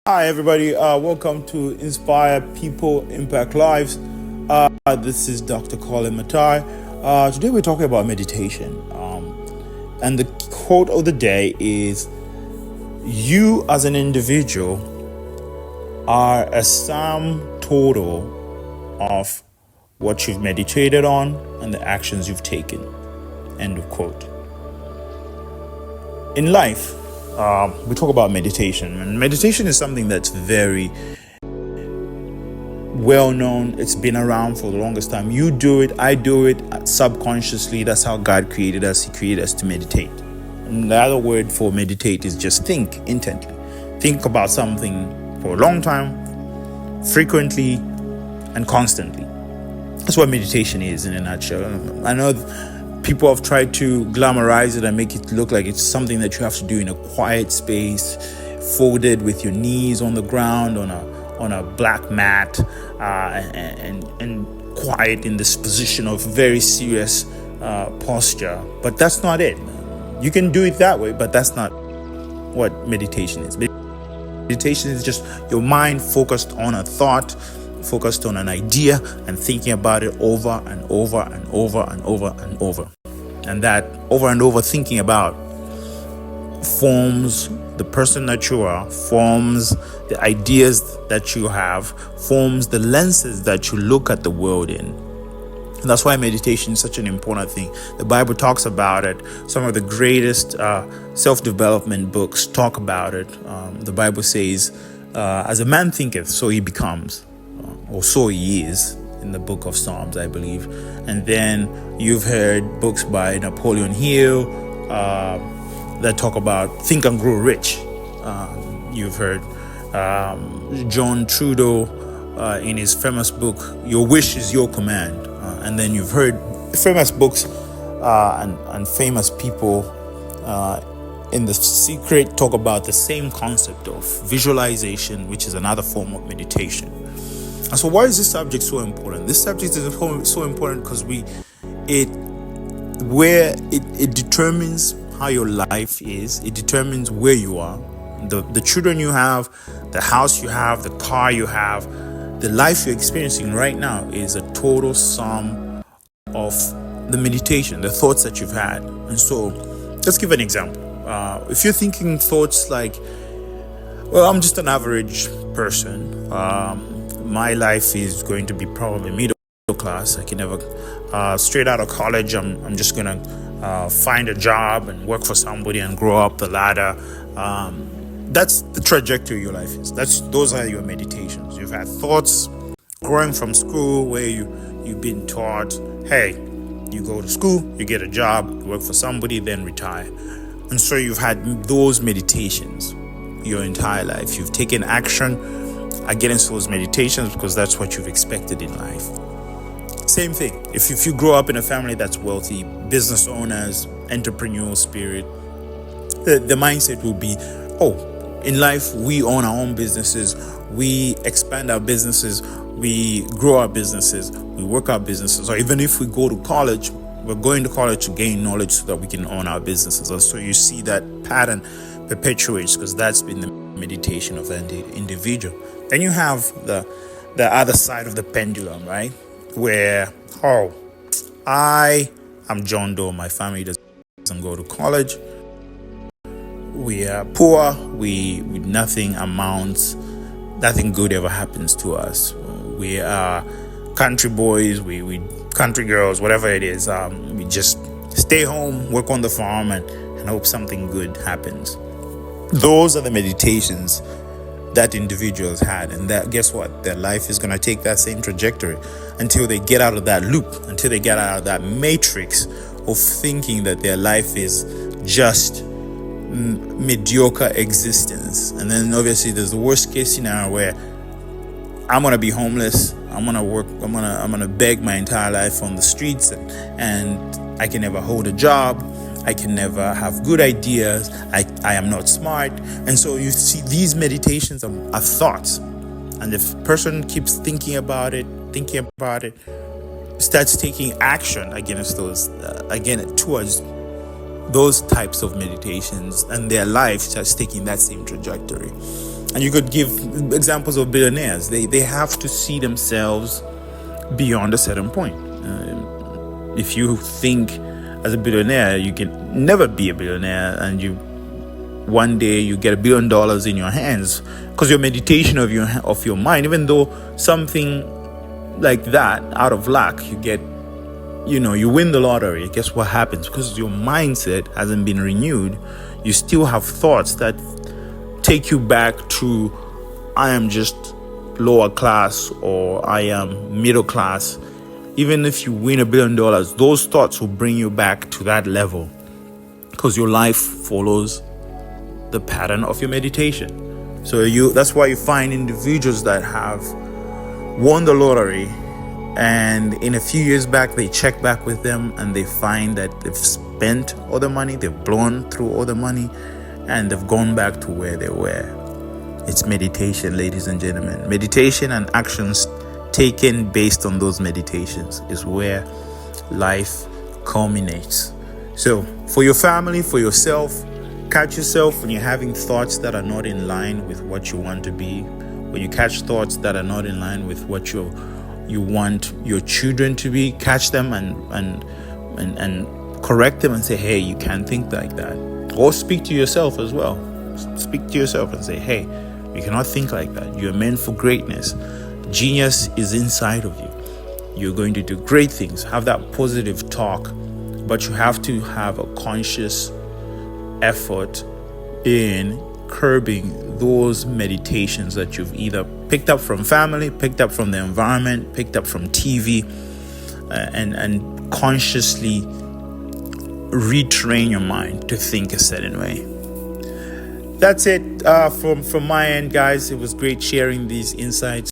Hi, everybody. Welcome to Inspire People, Impact Lives. This is Dr. Colin Matai. Today we're talking about meditation. And the quote of the day is: you as an individual are a sum total of what you've meditated on and the actions you've taken. End of quote. In life, we talk about meditation, and meditation is something that's very well known. It's been around for the longest time. You do it, I do it subconsciously. That's how God created us. He created us to meditate. And the other word for meditate is just think intently. Think about something for a long time, frequently, and constantly. That's what meditation is in a nutshell. I know people have tried to glamorize it and make it look like it's something that you have to do in a quiet space, folded with your knees on the ground on a black mat, and quiet in this position of very serious posture. But that's not it. You can do it that way, but that's not what meditation is. Meditation is just your mind focused on a thought, focused on an idea, and thinking about it over and over and over and over and over. And that over and over thinking about forms the person that you are, forms the ideas that you have, forms the lenses that you look at the world in. And that's why meditation is such an important thing. The Bible talks about it. Some of the greatest self-development books talk about it. The Bible says, as a man thinketh, so he becomes, or so he is, in the book of Psalms, I believe. And then you've heard books by Napoleon Hill that talk about think and grow rich. You've heard John Trudeau in his famous book, Your Wish is Your Command. And then you've heard famous books and famous people in The Secret talk about the same concept of visualization, which is another form of meditation. And so why is this subject so important? This subject is so important because it determines how your life is. It determines where you are. The children you have, the house you have, the car you have, the life you're experiencing right now is a total sum of the meditation, the thoughts that you've had. And so let's give an example. If you're thinking thoughts like, well, I'm just an average person. My life is going to be probably middle class. I can never, straight out of college, I'm just going to find a job and work for somebody and grow up the ladder. That's the trajectory your life is. Those are your meditations. You've had thoughts growing from school where you've been taught, hey, you go to school, you get a job, you work for somebody, then retire. And so you've had those meditations your entire life. You've taken action against those meditations because that's what you've expected in life. Same thing. If you grow up in a family that's wealthy, business owners, entrepreneurial spirit, the mindset will be, in life we own our own businesses, we expand our businesses, we grow our businesses, we work our businesses. Or even if we go to college, we're going to college to gain knowledge so that we can own our businesses. And so you see that pattern perpetuates because that's been the meditation of an individual. Then you have the other side of the pendulum, right? Where, I am John Doe. My family doesn't go to college. We are poor. We nothing amounts. Nothing good ever happens to us. We are country boys. We country girls. Whatever it is, we just stay home, work on the farm, and hope something good happens. Those are the meditations that individuals had, and that, guess what, their life is going to take that same trajectory until they get out of that loop, until they get out of that matrix of thinking that their life is just mediocre existence. And then obviously there's the worst case scenario where I'm going to be homeless, I'm going to work, I'm going to beg my entire life on the streets, and I can never hold a job, I can never have good ideas, I am not smart. And so you see, these meditations are thoughts. And if a person keeps thinking about it, starts taking action against those, towards those types of meditations, and their life starts taking that same trajectory. And you could give examples of billionaires. They have to see themselves beyond a certain point. If you think as a billionaire, you can never be a billionaire, and one day you get $1 billion in your hands because your meditation of your mind, even though something like that out of luck, you win the lottery. Guess what happens? Because your mindset hasn't been renewed, you still have thoughts that take you back to, I am just lower class, or I am middle class. Even if you win $1 billion, those thoughts will bring you back to that level, because your life follows the pattern of your meditation. So that's why you find individuals that have won the lottery, and in a few years back they check back with them and they find that they've spent all the money, they've blown through all the money, and they've gone back to where they were. It's meditation, ladies and gentlemen. Meditation and actions taken based on those meditations is where life culminates. So for your family, for yourself, catch yourself when you're having thoughts that are not in line with what you want to be. When you catch thoughts that are not in line with what you want your children to be, catch them and correct them and say, hey, you can't think like that. Or speak to yourself as well. Speak to yourself and say, hey, you cannot think like that. You're meant for greatness. Genius is inside of you. You're going to do great things. Have that positive talk, but you have to have a conscious effort in curbing those meditations that you've either picked up from family, picked up from the environment, picked up from TV, and consciously retrain your mind to think a certain way. That's it from my end, guys. It was great sharing these insights.